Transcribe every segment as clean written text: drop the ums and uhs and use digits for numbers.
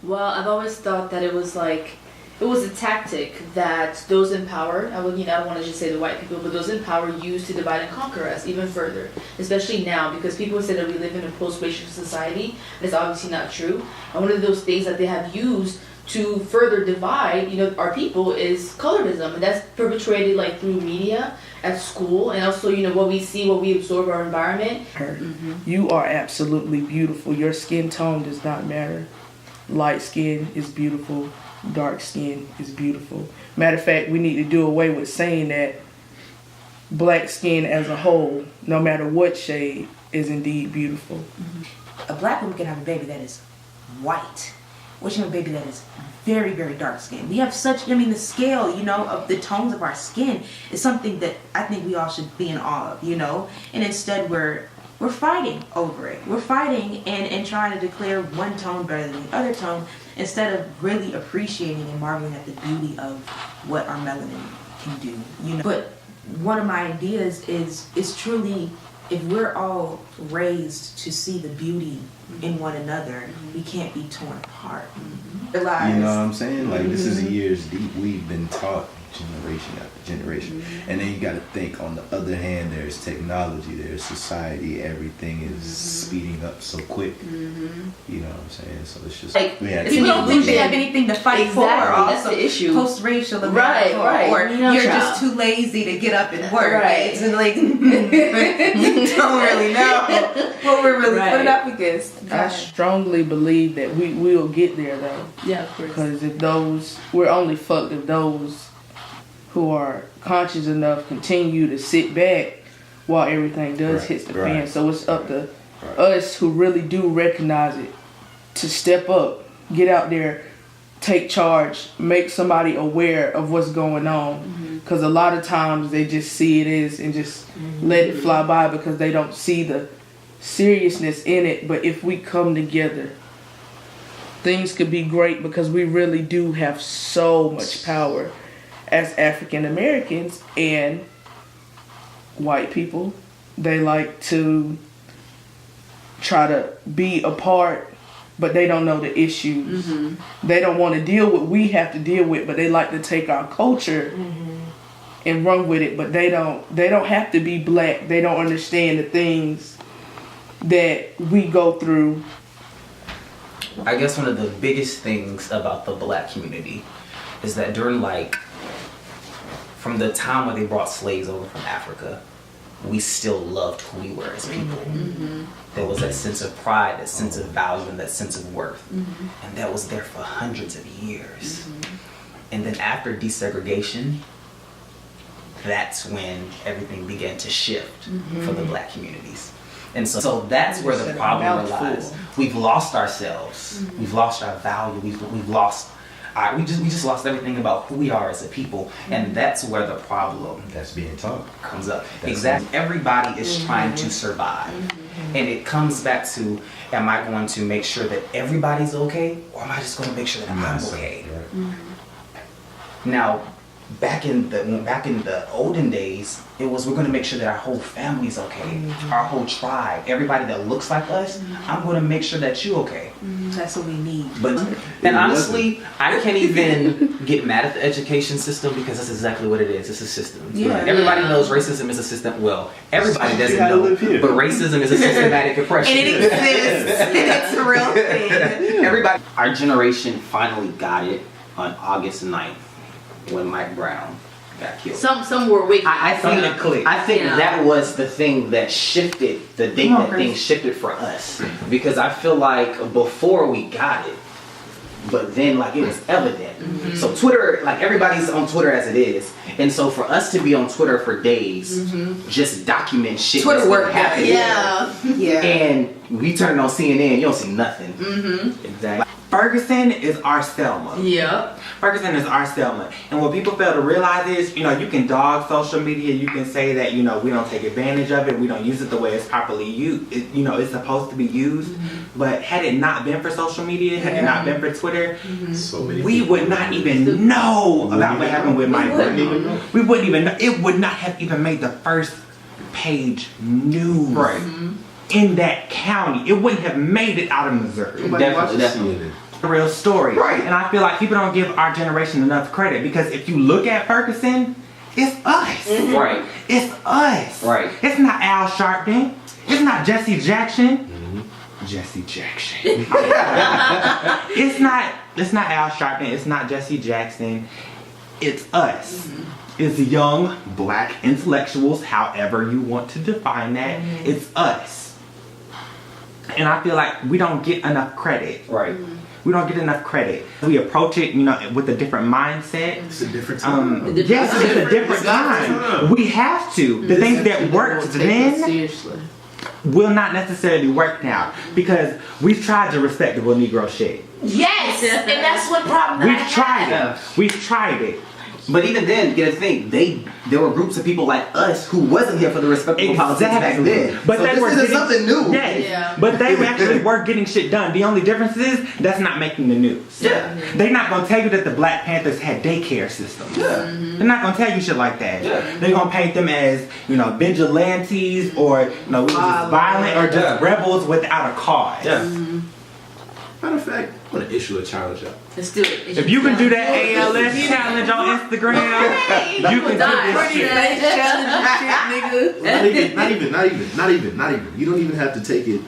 Well, I've always thought that it was a tactic that those in power, I don't want to just say the white people, but those in power use to divide and conquer us even further, especially now, because people say that we live in a post-racial society. That's obviously not true. And one of those things that they have used to further divide, our people is colorism, and that's perpetuated through media, at school, and also, what we see, what we absorb, our environment. You are absolutely beautiful. Your skin tone does not matter. Light skin is beautiful. Dark skin is beautiful. Matter of fact, we need to do away with saying that black skin as a whole, no matter what shade, is indeed beautiful. A black woman can have a baby that is white. We should have a baby that is very, very dark skinned. We have such, the scale, of the tones of our skin is something that I think we all should be in awe of, and instead we're fighting over it. We're fighting and trying to declare one tone better than the other tone instead of really appreciating and marveling at the beauty of what our melanin can do, But one of my ideas is truly, if we're all raised to see the beauty in one another, we can't be torn apart. You know what I'm saying? This is years deep. We've been taught generation after generation. And then you got to think, on the other hand, there's technology, there's society, everything is speeding up so quick. You know what I'm saying? So it's just people don't think they have anything to fight for. That's the issue. Post-racial, right. Or you're just too lazy to get up and work. Right. And you don't really know what we're really putting up against. I strongly believe that we will get there, though. Yeah, of course. Because we're only fucked if those who are conscious enough continue to sit back while everything does hit the fan. So it's up to us who really do recognize it to step up, get out there, take charge, make somebody aware of what's going on. Because a lot of times they just see it is and just let it fly by because they don't see the seriousness in it. But if we come together, things could be great, because we really do have so much power as African Americans. And white people, they like to try to be a part, but they don't know the issues. They don't want to deal with what we have to deal with, but they like to take our culture and run with it. But they don't have to be black. They don't understand the things that we go through. I guess one of the biggest things about the black community is that during from the time when they brought slaves over from Africa, we still loved who we were as people. There was that sense of pride, that sense of value, and that sense of worth. And that was there for hundreds of years. And then after desegregation, that's when everything began to shift for the black communities. And so that's where the problem lies. We've lost ourselves. We've lost our value. We've lost we just lost everything about who we are as a people, and that's where the problem that's being taught comes up. Exactly. Everybody is trying to survive, and it comes back to, am I going to make sure that everybody's okay, or am I just going to make sure that I'm okay? Now, back in the olden days, it was, we're going to make sure that our whole family's okay, our whole tribe, everybody that looks like us. I'm going to make sure that you're okay. That's what we need. And honestly, I can't even get mad at the education system, because that's exactly what it is. It's a system. Everybody knows racism is a system. Well, everybody doesn't know, but racism is a systematic oppression. And it exists. It's a real thing. Everybody. Our generation finally got it on August 9th. When Mike Brown got killed. Some were wicked. I think that was the thing that shifted, the date that things shifted for us. Because I feel like before we got it, but then it was evident. So Twitter, everybody's on Twitter as it is. And so for us to be on Twitter for days, just document shit. Twitter work happened. Yeah. And we turn it on CNN, you don't see nothing. Exactly. Ferguson is our Selma. Yeah. Ferguson is our Selma. And what people fail to realize is, you can dog social media, you can say that, we don't take advantage of it, we don't use it the way it's properly used, it's supposed to be used. But had it not been for social media, had it not been for Twitter, we would not even know about what happened with Mike Brown. We wouldn't even know. It would not have even made the first page news. In that county. It wouldn't have made it out of Missouri. Definitely. a real story. Right. And I feel like people don't give our generation enough credit because if you look at Ferguson, it's us. Right. It's us. Right. It's not Al Sharpton. It's not Jesse Jackson. Jesse Jackson. It's not Al Sharpton. It's not Jesse Jackson. It's us. It's young black intellectuals, however you want to define that. It's us. And I feel like we don't get enough credit. Right. We don't get enough credit. We approach it, with a different mindset. It's a different time. Yes, it's a different time. We have to. The things that worked then Seriously. will not necessarily work now because we've tried to respectable Negro shit. Yes, and that's what problem We've tried it. We've tried it. But even then, you gotta think, there were groups of people like us who wasn't here for the respectable politics back then. But so they this were isn't getting, something new. Yes, Yeah. but they actually were getting shit done. The only difference is that's not making the news. Yeah. They're not gonna tell you that the Black Panthers had daycare systems. Yeah. They're not gonna tell you shit like that. Yeah. They're gonna paint them as, vigilantes or we were just violent or just rebels without a cause. Yeah. Matter of fact, I'm gonna issue a challenge out. Let's do it. If you can do that ALS challenge on Instagram, you can do this shit. Not even. You don't even have to take it.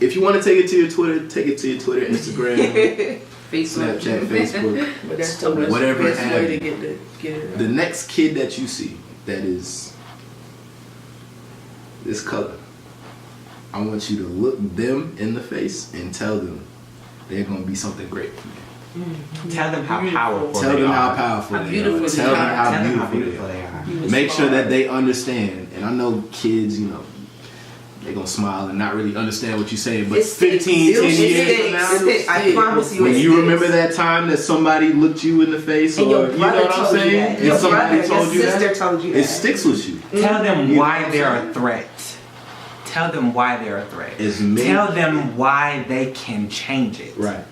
If you want to take it to your Twitter, take it to your Twitter, Instagram, Facebook. Snapchat, Facebook, But that's the best, whatever best have way you. to get it. The next kid that you see that is this color, I want you to look them in the face and tell them they're gonna be something great for you. Tell them how powerful Tell they them how are. powerful How they beautiful are. they Tell them are. how Tell them beautiful they they are. are. Make sure that they understand. And I know kids, they're gonna smile and not really understand what you're saying, but 15, 10 years from now, I promise you. when it you sticks. remember that time that somebody looked you in the face, And or your you know brother what I'm told you saying, that. and Your somebody brother, told your you sister that, told you it that. sticks with you. Tell them You know why what I'm they're saying? a threat. Tell them why they're a threat. It's made- Tell them why they can change it. Right.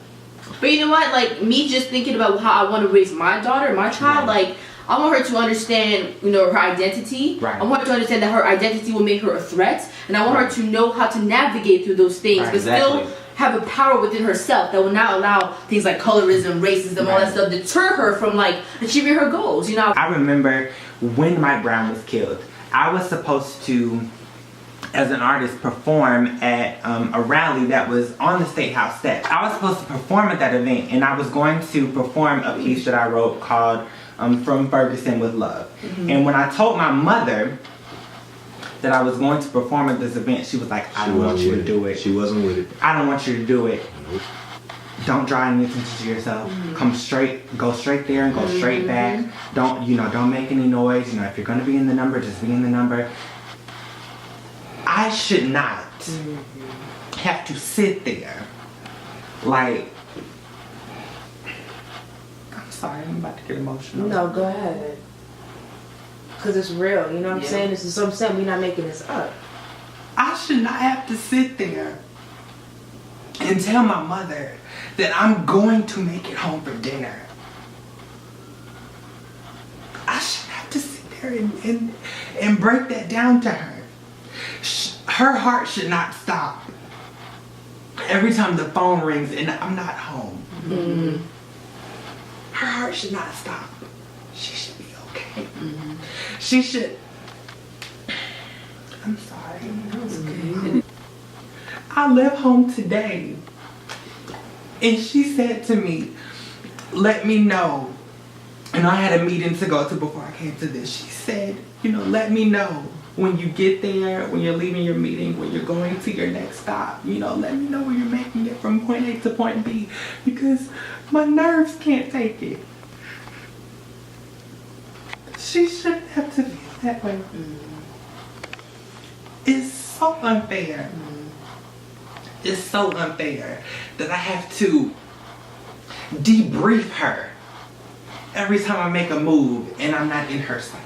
But you know what? Like me just thinking about how I want to raise my daughter, my child, like I want her to understand, her identity. Right. I want her to understand that her identity will make her a threat, and I want her to know how to navigate through those things, Right, but still exactly. have a power within herself that will not allow things like colorism, racism, all that Right. stuff deter her from achieving her goals. I remember when Mike Brown was killed, I was supposed to, as an artist, perform at a rally that was on the State House steps. I was supposed to perform at that event, and I was going to perform a piece that I wrote called From Ferguson with Love. And when I told my mother that I was going to perform at this event, she was like, I don't want you to do it. She wasn't with it. I don't want you to do it. Don't draw any attention to yourself. Go straight there and go straight back. Don't make any noise. If you're gonna be in the number, just be in the number. I should not have to sit there I'm sorry, I'm about to get emotional. No, go ahead. Because it's real, you know what I'm saying? This is what I'm saying, we're not making this up. I should not have to sit there and tell my mother that I'm going to make it home for dinner. I shouldn't have to sit there and break that down to her. Her heart should not stop every time the phone rings and I'm not home. Her heart should not stop. She should be okay. She should. I'm sorry. I left home today and she said to me, let me know. And I had a meeting to go to before I came to this. She said, let me know when you get there, when you're leaving your meeting, when you're going to your next stop. Let me know when you're making it from point A to point B because my nerves can't take it. She shouldn't have to feel that way. It's so unfair. It's so unfair that I have to debrief her every time I make a move and I'm not in her sight.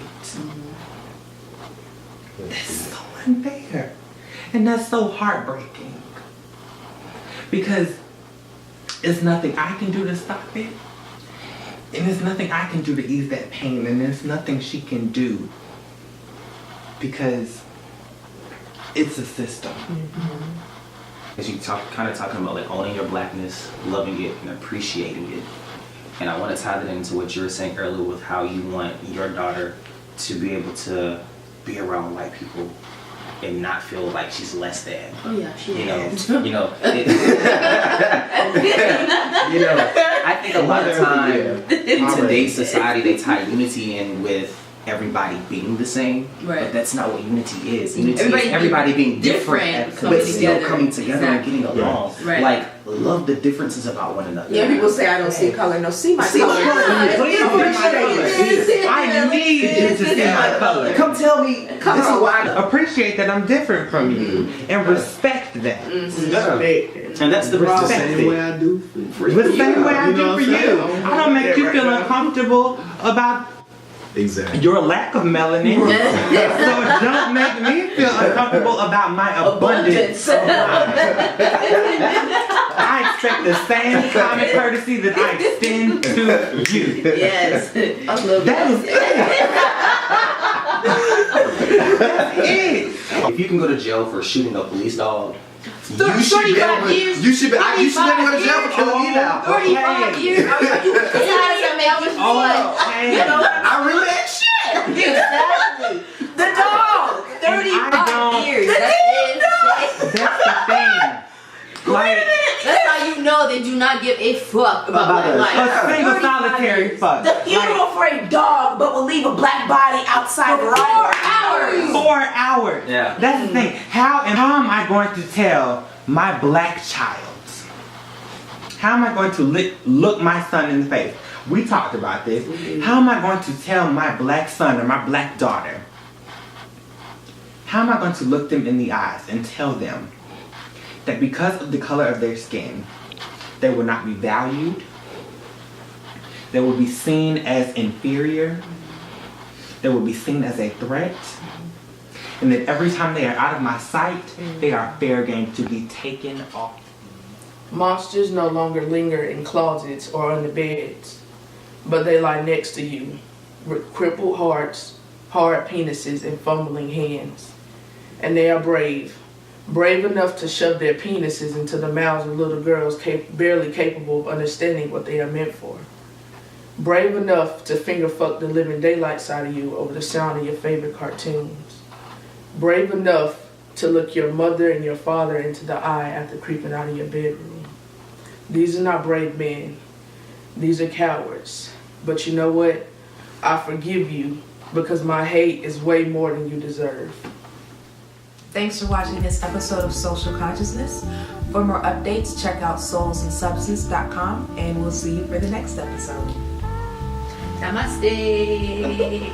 That's so unfair. And that's so heartbreaking. Because it's nothing I can do to stop it. And there's nothing I can do to ease that pain. And there's nothing she can do. Because it's a system. because you kind of talking about like owning your blackness, loving it, and appreciating it. And I want to tie that into what you were saying earlier with how you want your daughter to be able to be around white people and not feel like she's less than. Oh yeah, she You know, is. I think a lot of time in today's society they tie unity in with everybody being the same, Right. but that's not what unity is. Unity Everybody is everybody being different, different, coming but still together. coming together and Exactly. getting along. Right. Like, love the differences about one another. Yeah, people say I don't see color. No, see my See my color. color. Please appreciate it. I need you to see my color. Come tell me. Come this is on. why. Appreciate that I'm different from you and respect that. And that's the The problem. same way I do for you. The same way I You know do what for I'm you. saying? I don't make you Right feel now. uncomfortable about Exactly. your lack of melanin. So don't make me feel uncomfortable about my abundance. of mine. I expect the same common courtesy that I extend to you. Yes. I love That that. is it. If you can go to jail for shooting a police dog, You should be able to. You should be. You should never go to jail for killing me now. 35 years. Are you Okay. I really ain't shit. Exactly. The dog. 35 years. That's insane. That's the thing. Like That's how you know they do not give a fuck about black life. a single solitary fuck. The funeral for a dog, but will leave a black body outside For right 4 hours. 4 hours. Yeah. That's the thing. How am I going to tell my black child? How am I going to look my son in the face? We talked about this. How am I going to tell my black son or my black daughter? How am I going to look them in the eyes and tell them that because of the color of their skin, they will not be valued, they will be seen as inferior, they will be seen as a threat, and that every time they are out of my sight, they are fair game to be taken off. Monsters no longer linger in closets or under beds, but they lie next to you with crippled hearts, hard penises, and fumbling hands. And they are brave enough to shove their penises into the mouths of little girls barely capable of understanding what they are meant for. Brave enough to finger fuck the living daylights out of you over the sound of your favorite cartoons. Brave enough to look your mother and your father into the eye after creeping out of your bedroom. These are not brave men. These are cowards. But you know what? I forgive you because my hate is way more than you deserve. Thanks for watching this episode of Social Consciousness. For more updates, check out SoulsnSubstance.com, and we'll see you for the next episode. Namaste.